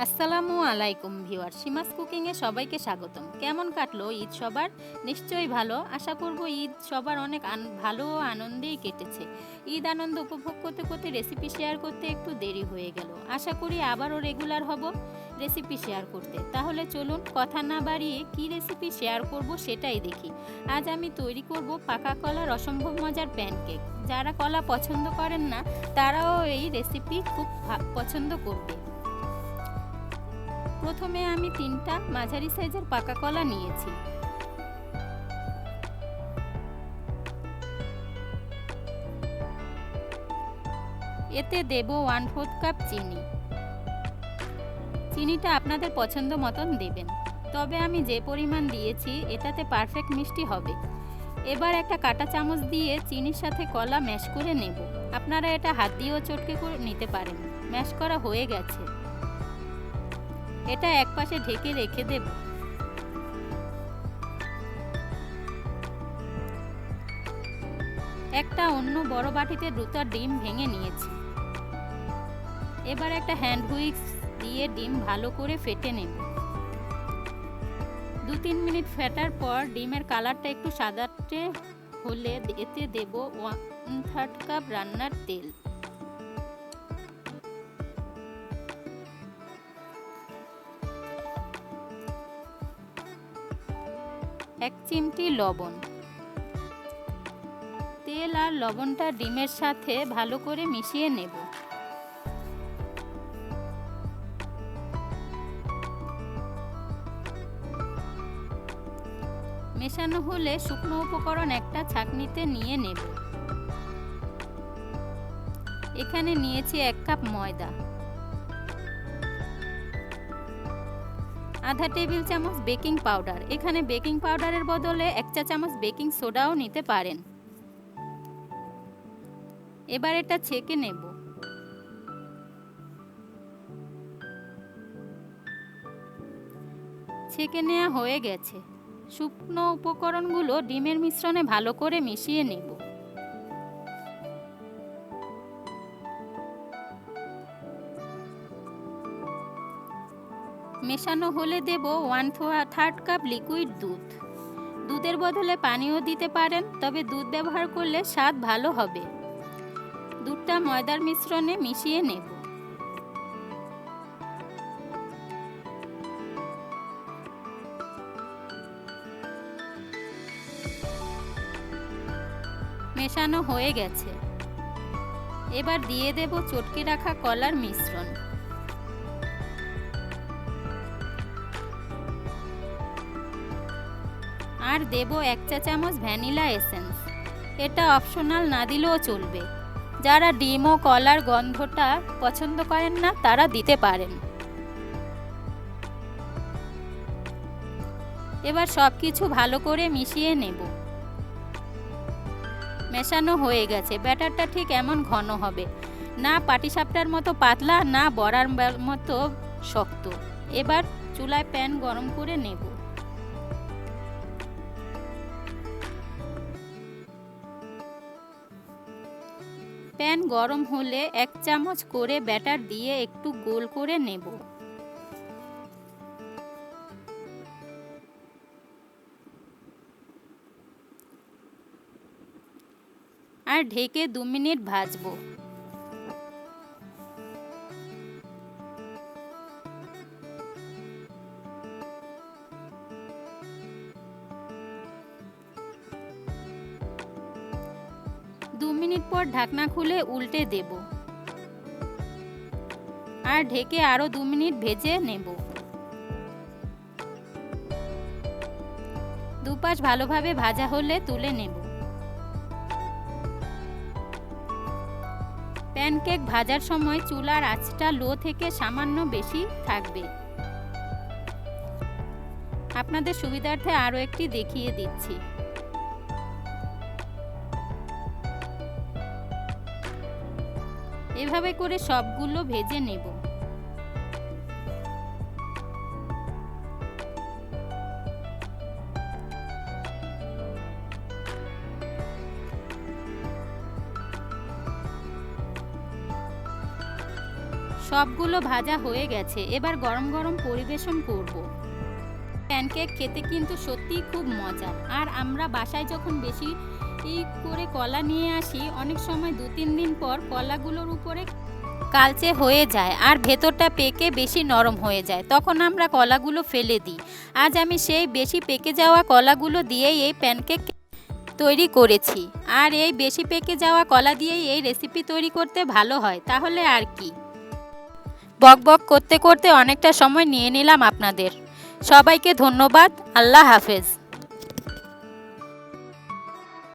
আসসালামু আলাইকুম ভিউয়ার, সীমাস কুকিংয়ে সবাইকে স্বাগতম। কেমন কাটলো ঈদ সবার? নিশ্চয়ই ভালো। আশা করব ঈদ সবার অনেক ভালো ও আনন্দেই কেটেছে। ঈদ আনন্দ উপভোগ করতে করতে রেসিপি শেয়ার করতে একটু দেরি হয়ে গেল। আশা করি আবারও রেগুলার হব রেসিপি শেয়ার করতে। তাহলে চলুন কথা না বাড়িয়ে কি রেসিপি শেয়ার করব সেটাই দেখি। আজ আমি তৈরি করব পাকা কলার অসম্ভব মজার প্যানকেক। যারা কলা পছন্দ করেন না তারাও এই রেসিপি খুব পছন্দ করবে। প্রথমে আমি 3টা মাঝারি সাইজের পাকা কলা নিয়েছি। এতে দেব 1/4 কাপ চিনি। চিনিটা আপনাদের পছন্দ মতন দেবেন, তবে আমি যে পরিমাণ দিয়েছি এটাতে পারফেক্ট মিষ্টি হবে। এবার একটা কাঁটা চামচ দিয়ে চিনির সাথে কলা ম্যাশ করে নেব। আপনারা এটা হাত দিয়েও চটকে করে নিতে পারেন। ম্যাশ করা হয়ে গেছে, এটা একপাশে ঢেকে রেখে দেব। একটা অন্য বড় বাটিতে 2টা ডিম ভেঙে নিয়েছি। এবার একটা হ্যান্ড হুইস্ক দিয়ে ডিম ভালো করে ফেটে নেব। 2-3 মিনিট ফেটার পর ডিমের কালারটা একটু সাদাটে হলে এতে দেব 1/3 কাপ রান্নার তেল, 1 চিমটি লবণ। তেল আর লবণটা ডিমের সাথে ভালো করে মিশিয়ে নেব। মেশানো হলে শুকনো উপকরণ একটা ছাঁকনিতে নিয়ে নেব। এখানে নিয়েছি 1 কাপ ময়দা, আধা টেবিল চামচ বেকিং পাউডার। এখানে বেকিং পাউডারের বদলে 1 চা চামচ বেকিং সোডাও নিতে পারেন। এবার এটা ছেঁকে নেব। ছেঁকে নেওয়া হয়ে গেছে। শুকনো উপকরণগুলো ডিমের মিশ্রণে ভালো করে মিশিয়ে নেব। মেশানো হলে দেব 1/3 কাপ লিকুইড দুধ। দুধের বদলে পানিও দিতে পারেন, তবে দুধ ব্যবহার করলে স্বাদ ভালো হবে। দুধটা ময়দার মিশ্রণে মিশিয়ে নেব। মেশানো হয়ে গেছে। এবার দিয়ে দেব চটকে রাখা কলার মিশ্রণ। আর দেব 1 চা চামচ ভ্যানিলা এসেন্স। এটা অপশনাল, না দিলেও চলবে। যারা ডিম ও কলার গন্ধটা পছন্দ করেন না তারা দিতে পারেন। এবার সবকিছু ভালো করে মিশিয়ে নেব। মেশানো হয়ে গেছে। ব্যাটারটা ঠিক এমন ঘন হবে, না পাটিসাপটার মতো পাতলা, না বড়ার মতো শক্ত। এবার চুলায় প্যান গরম করে নেব। প্যান গরম হলে 1 চামচ করে ব্যাটার দিয়ে একটু গোল করে নেব। আর ঢেকে 2 মিনিট ভাজবো। দু মিনিট পর ঢাকনা খুলে উল্টে দেব। আর ঢেকে আরো 2 মিনিট ভেজে নেব। দুপাশ ভালোভাবে ভাজা হলে তুলে নেব। প্যানকেক ভাজার সময় চুলার আঁচটা লো থেকে সামান্য বেশি থাকবে। আপনাদের সুবিধার্থে আরো একটি দেখিয়ে দিচ্ছি। এভাবে করে সবগুলো ভেজে নেব। সবগুলো ভাজা হয়ে গেছে, এবার গরম গরম পরিবেশন করব। প্যানকেক খেতে কিন্তু সত্যিই খুব মজার। আর আমরা বাসায় যখন বেশি করে কলা নিয়ে আসি, অনেক সময় 2-3 দিন পর কলাগুলোর উপরে কালচে হয়ে যায় আর ভেতরটা পেকে বেশি নরম হয়ে যায়, তখন আমরা কলাগুলো ফেলে দিই। আজ আমি সেই বেশি পেকে যাওয়া কলাগুলো দিয়েই এই প্যানকেক তৈরি করেছি। আর এই বেশি পেকে যাওয়া কলা দিয়েই এই রেসিপি তৈরি করতে ভালো হয়, তাহলে আর কি। বক বক করতে করতে অনেকটা সময় নিয়ে নিলাম আপনাদের। সবাইকে ধন্যবাদ। আল্লাহ হাফেজ।